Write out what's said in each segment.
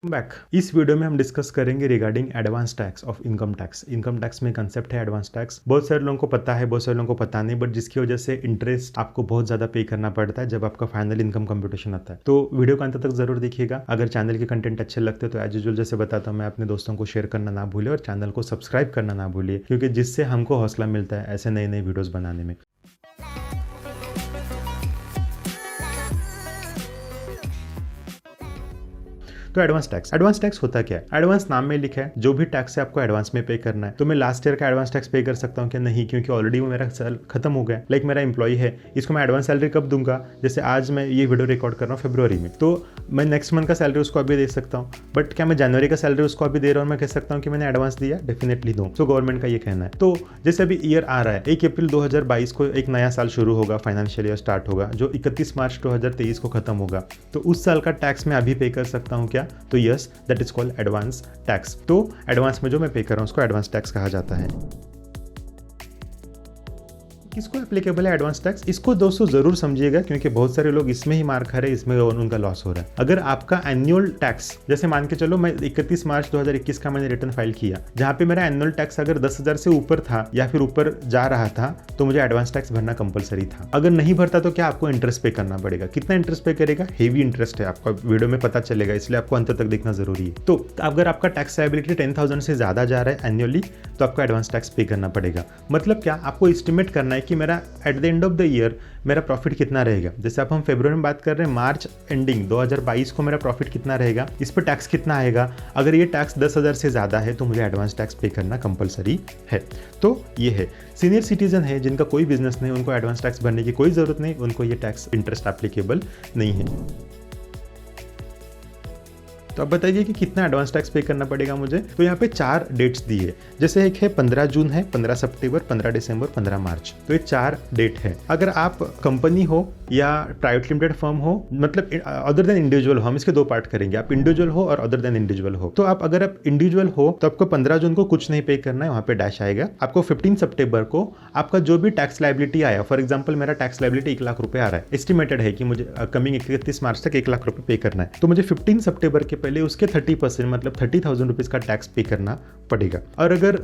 Back इस video में हम डिस्कस करेंगे regarding advance tax of income tax. Income tax में कंसेप्ट है एडवांस टैक्स। बहुत सारे लोगों को पता है, बहुत सारे लोगों को पता नहीं, बट जिसकी वजह से इंटरेस्ट आपको बहुत ज़्यादा पे करना पड़ता है जब आपका फाइनल इनकम कंप्यूटेशन आता है। तो वीडियो को अंत तक जरूर देखिएगा। अगर चैनल के कंटेंट अच्छे लगते हैं तो एज यूजुअल जैसे बताता हूँ मैं अपने दोस्तों को शेयर करना ना भूलिए और चैनल को सब्सक्राइब करना ना भूलिए, क्योंकि जिससे हमको हौसला मिलता है ऐसे नए नए वीडियोज़ बनाने में। तो एडवांस टैक्स होता क्या है? एडवांस नाम में लिखा है, जो भी टैक्स है आपको एडवांस में पे करना है। तो मैं लास्ट ईयर का एडवांस टैक्स पे कर सकता हूँ क्या? नहीं, क्योंकि ऑलरेडी वो मेरा साल खत्म हो गया। लाइक मेरा एम्प्लॉय है, इसको मैं एडवांस सैलरी कब दूंगा? जैसे आज मैं ये वीडियो रिकॉर्ड कर रहा हूँ फरवरी में, तो मैं नेक्स्ट मंथ का सैलरी उसको अभी दे सकता हूँ। बट क्या मैं जनवरी का सैलरी उसको अभी दे रहा हूँ? मैं कह सकता हूँ कि मैंने एडवांस दिया? डेफिनेटली दूँ। तो गवर्नमेंट का ये कहना है। तो जैसे अभी ईयर आ रहा है, 1 अप्रैल 2022 को एक नया साल शुरू होगा, फाइनेंशियल ईयर स्टार्ट होगा, जो 31 मार्च 2023 को खत्म होगा। तो उस साल का टैक्स मैं अभी पे कर सकता हूँ क्या? तो yes, that is called advance tax. तो एडवांस में जो मैं पे कर रहा हूँ उसको एडवांस टैक्स कहा जाता है। किसको एप्लीकेबल है एडवांस टैक्स? इसको दोस्तों जरूर समझिएगा, क्योंकि बहुत सारे लोग इसमें ही मार खा रहे हैं, इसमें उनका लॉस हो रहा है। अगर आपका एनुअल टैक्स, जैसे मान के चलो मैं 31 मार्च 2021 का मैंने रिटर्न फाइल किया, जहां पे मेरा एनुअल टैक्स अगर 10,000 से ऊपर था या फिर ऊपर जा रहा था, तो मुझे एडवांस टैक्स भरना कंपलसरी था। अगर नहीं भरता तो क्या आपको इंटरेस्ट पे करना पड़ेगा? कितना इंटरेस्ट पे करेगा? हेवी इंटरेस्ट है, आपका वीडियो में पता चलेगा, इसलिए आपको अंत तक देखना जरूरी है। तो अगर आपका टैक्स लायबिलिटी 10,000 से ज्यादा जा रहा है एनुअली, तो आपको एडवांस टैक्स पे करना पड़ेगा। मतलब क्या? आपको एस्टिमेट करना है कि मेरा at the end of the year मेरा प्रॉफिट कितना रहेगा। जैसे अब हम फरवरी में बात कर रहे हैं, मार्च एंडिंग 2022 को मेरा प्रॉफिट कितना रहेगा, इस पर टैक्स कितना आएगा। अगर ये टैक्स 10,000 से ज़्यादा है तो मुझे एडवांस टैक्स पे करना कंपलसरी है। तो ये है, सीनियर सिटीजन है जिनका कोई बिजनेस नहीं, उनको एडवांस टैक्स भरने की कोई ज़रूरत नहीं, उनको ये टैक्स इंटरेस्ट एप्लीकेबल नहीं है। तो अब बताइए कि कितना एडवांस टैक्स पे करना पड़ेगा मुझे। तो यहाँ पे 4 डेट्स दी है। जैसे एक है 15 जून है, 15 सितंबर, 15 दिसंबर, 15 मार्च। तो ये 4 डेट है। अगर आप कंपनी हो या प्राइवेट लिमिटेड फर्म हो, मतलब अदर देन इंडिविजुअल हो, हम इसके 2 पार्ट करेंगे, आप इंडिविजुअल हो और अदर देन इंडिविजुअल हो। तो अगर आप इंडिविजुअल हो तो आपको 15 जून को कुछ नहीं पे करना है, वहाँ पे डैश आएगा। आपको 15 सितंबर को आपका जो भी टैक्स लायबिलिटी आया, फॉर एग्जाम्पल मेरा टैक्स लायबिलिटी 1 लाख रुपए आ रहा है, एस्टिमेटेड है कि मुझे कमिंग 31 मार्च तक 1 लाख रुपए पे करना है, तो मुझे 15 सितंबर के पहले उसके 30% मतलब 30,000 रुपीज का टैक्स पे करना पड़ेगा। और अगर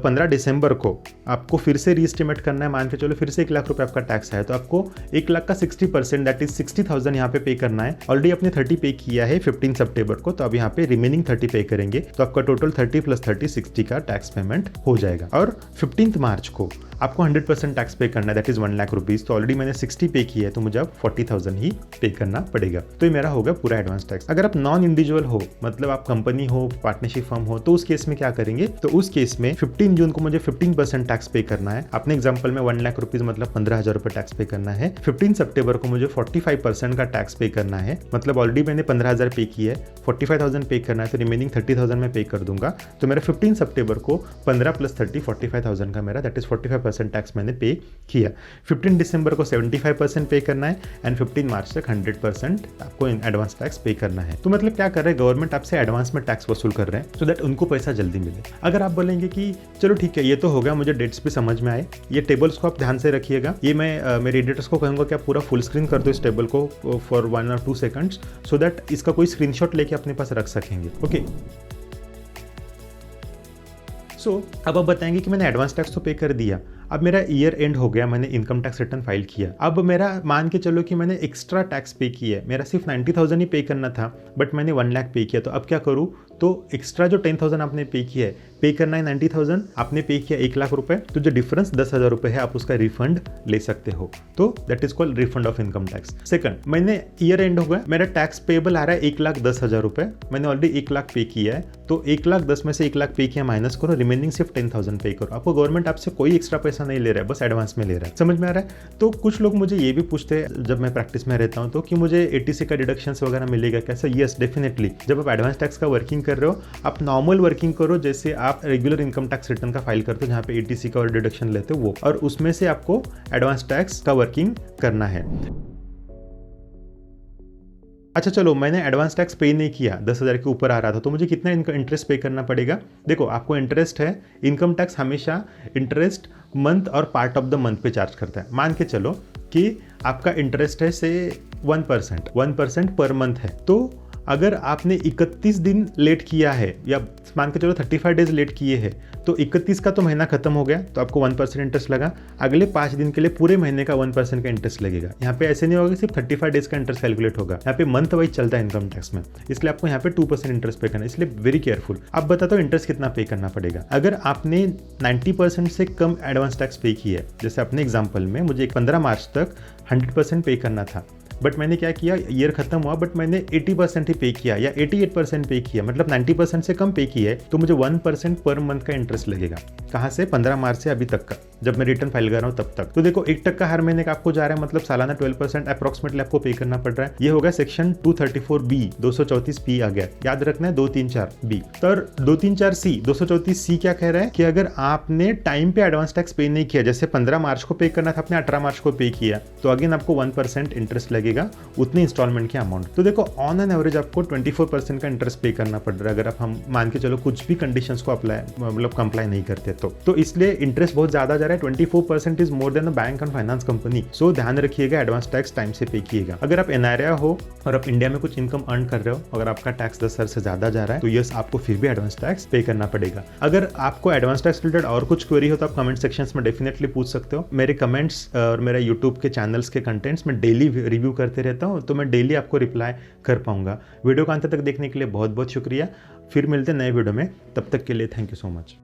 15 दिसंबर को आपको फिर से रीएस्टिमेट करना है, मान के चलो फिर से 1 लाख रुपए आपका टैक्स है, तो आपको 1 लाख का 60% दैट इज 60,000 यहाँ पे करना है। ऑलरेडी आपने 30 पे किया है 15 सितंबर को, तो अब यहाँ पे रिमेनिंग 30 पे करेंगे, तो आपका टोटल 30 + 30 60 का टैक्स पेमेंट हो जाएगा। और 15 मार्च को आपको 100% टैक्स पे करना है, दैट इज 1 लाख रुपीज। तो ऑलरेडी मैंने 60 पे किया है, तो मुझे अब 40,000 ही पे करना पड़ेगा। तो ये मेरा होगा पूरा एडवांस टैक्स। अगर आप नॉन इंडिविजुअल हो, मतलब आप कंपनी हो, पार्टनरशिप फर्म हो, तो उस केस में क्या करेंगे? तो उस केस में 15 जून को मुझे 15% टैक्स पे करना है। अपने एग्जांपल में 1 लाख रुपीज मतलब 15,000 रुपए टैक्स पे करना है। 15 सितंबर को मुझे 45% का टैक्स पे करना है, मतलब ऑलरेडी मैंने 15,000 पे किया है, 45,000 पे करना है, तो रिमेनिंग 30,000 मैं पे कर दूंगा। तो मेरा 15 सितंबर को 15 + 30 45,000 का मेरा दैट इज 45% टैक्स मैंने पे किया। 15 दिसंबर को 75% पे करना है एंड 15 मार्च तक 100% आपको एडवांस टैक्स पे करना है। तो मतलब क्या कर रहे हैं, गवर्नमेंट आपसे एडवांस में टैक्स वसूल कर रहे हैं सो दैट उनको पैसा जल्दी मिले। अगर आप बोलेंगे कि चलो ठीक है, ये तो हो गया, मुझे डेट्स भी समझ में आए, ये टेबल्स को आप ध्यान से रखिएगा। ये मैं मेरे एडिटर्स को कहूँगा कि आप पूरा फुल स्क्रीन कर दो इस टेबल को for 1 or 2 seconds, so that इसका कोई स्क्रीनशॉट लेके अपने पास रख सकेंगे। ओके, अब आप बताएंगे कि मैंने एडवांस टैक्स तो पे कर दिया, अब मेरा ईयर एंड हो गया, मैंने इनकम टैक्स रिटर्न फाइल किया, अब मेरा मान के चलो कि मैंने एक्स्ट्रा टैक्स पे किया है, मेरा सिर्फ 90,000 ही पे करना था, बट मैंने 1 लाख पे किया, तो अब क्या करूँ? तो एक्स्ट्रा जो 10,000 आपने पे किया है, पे करना है 90,000, आपने पे किया 1 लाख रुपए, तो जो डिफरेंस 10,000 रुपए है आप उसका रिफंड ले सकते हो। तो that is called refund of income tax. Second, मैंने ईयर एंड हो गया, मेरा टैक्स पेबल आ रहा है 1,10,000 रुपए, मैंने ऑलरेडी 1 लाख पे किया है, तो 1,10,000 में से 1 लाख पे किया माइनस करो, रिमेनिंग सिर्फ 10,000 पे करो। आपको गवर्नमेंट आपसे कोई एक्स्ट्रा पैसा नहीं ले रहा है, बस एडवांस में ले रहा है। समझ में आ रहा है? तो कुछ लोग मुझे ये भी पूछते हैं जब मैं प्रैक्टिस में रहता हूँ, तो कि मुझे एटीसी का डिडक्शंस वगैरह मिलेगा कैसे? Yes, definitely. जब आप एडवांस टैक्स का वर्किंग कर रहे हो, आप नॉर्मल वर्किंग करो जैसे आप रेगुलर इनकम टैक्स रिटर्न का फाइल करते हो, जहाँ पे एटीसी का और डिडक्शन लेते हो वो, और उसमें से आपको एडवांस टैक्स का वर्किंग करना है। अच्छा चलो, मैंने एडवांस टैक्स पे नहीं किया, 10,000 के ऊपर आ रहा था, तो मुझे कितना इंटरेस्ट पे करना पड़ेगा? देखो, आपको इंटरेस्ट है, इनकम टैक्स हमेशा इंटरेस्ट मंथ और पार्ट ऑफ द मंथ पे चार्ज करता है। मान के चलो कि आपका इंटरेस्ट है से 1% पर मंथ है, तो अगर आपने 31 दिन लेट किया है या मान के चलो 35 डेज लेट किए हैं, तो 31 का तो महीना खत्म हो गया तो आपको 1% इंटरेस्ट लगा, अगले 5 दिन के लिए पूरे महीने का 1% का इंटरेस्ट लगेगा। यहाँ पे ऐसे नहीं होगा कि सिर्फ 35 डेज का इंटरेस्ट कैलकुलेट होगा, यहाँ पे मंथ वाइज चलता है इनकम टैक्स में, इसलिए आपको यहाँ पे 2% इंटरेस्ट पे करना है, इसलिए वेरी केयरफुल। अब बताता हूँ इंटरेस्ट कितना पे करना पड़ेगा। अगर आपने 90% से कम एडवांस टैक्स पे किया है, जैसे अपने एग्जाम्पल में मुझे 15 मार्च तक 100% पे करना था, बट मैंने क्या किया, ईयर खत्म हुआ बट मैंने 80% ही पे किया या 88% पे किया, मतलब 90% से कम पे किया है, तो मुझे 1% पर मंथ का इंटरेस्ट लगेगा। कहाँ से? 15 मार्च से अभी तक का, जब मैं रिटर्न फाइल कर रहा हूँ तब तक। तो देखो 1% हर महीने का आपको जा रहा है, मतलब सालाना 12% अप्रोक्सीमेटली आपको पे करना पड़ रहा है। ये होगा सेक्शन 234B 234B आ गया, याद रखना है 234B। तर 234C 234C क्या कह रहा है कि अगर आपने टाइम पे एडवांस टैक्स पे नहीं किया, जैसे 15 मार्च को पे करना था, आपने 18 मार्च को पे किया, तो अगेन आपको 1% इंटरेस्ट लगेगा उतनी इंस्टॉलमेंट की अमाउंट। तो देखो ऑन एन एवरेज आपको 24% का इंटरेस्ट पे करना पड़ रहा है, अगर आप हम मान के चलो कुछ भी कंडीशंस को अप्लाई मतलब कंप्लाई नहीं करते तो इसलिए इंटरेस्ट बहुत ज्यादा जा रहा है। 24% is more than a bank and finance company. So ध्यान रखिएगा, एडवांस टैक्स टाइम से पे किएगा। अगर आप एनआरआई हो और आप इंडिया में कुछ इनकम अर्न कर रहे हो, अगर आपका टैक्स 10,000 से ज्यादा जा रहा है, तो यस आपको फिर भी एडवांस टैक्स पे करना पड़ेगा। अगर आपको एडवांस टैक्स रिलेटेड और कुछ क्वेरी हो तो आप कमेंट सेक्शन में डेफिनेटली पूछ सकते हो। मेरे कमेंट्स और मेरा यूट्यूब के चैनल्स के कंटेंट्स में डेली रिव्यू करते रहता हूँ, तो मैं डेली आपको रिप्लाई कर पाऊंगा। वीडियो को अंत तक देखने के लिए बहुत बहुत शुक्रिया। फिर मिलते हैं नए वीडियो में, तब तक के लिए थैंक यू सो मच।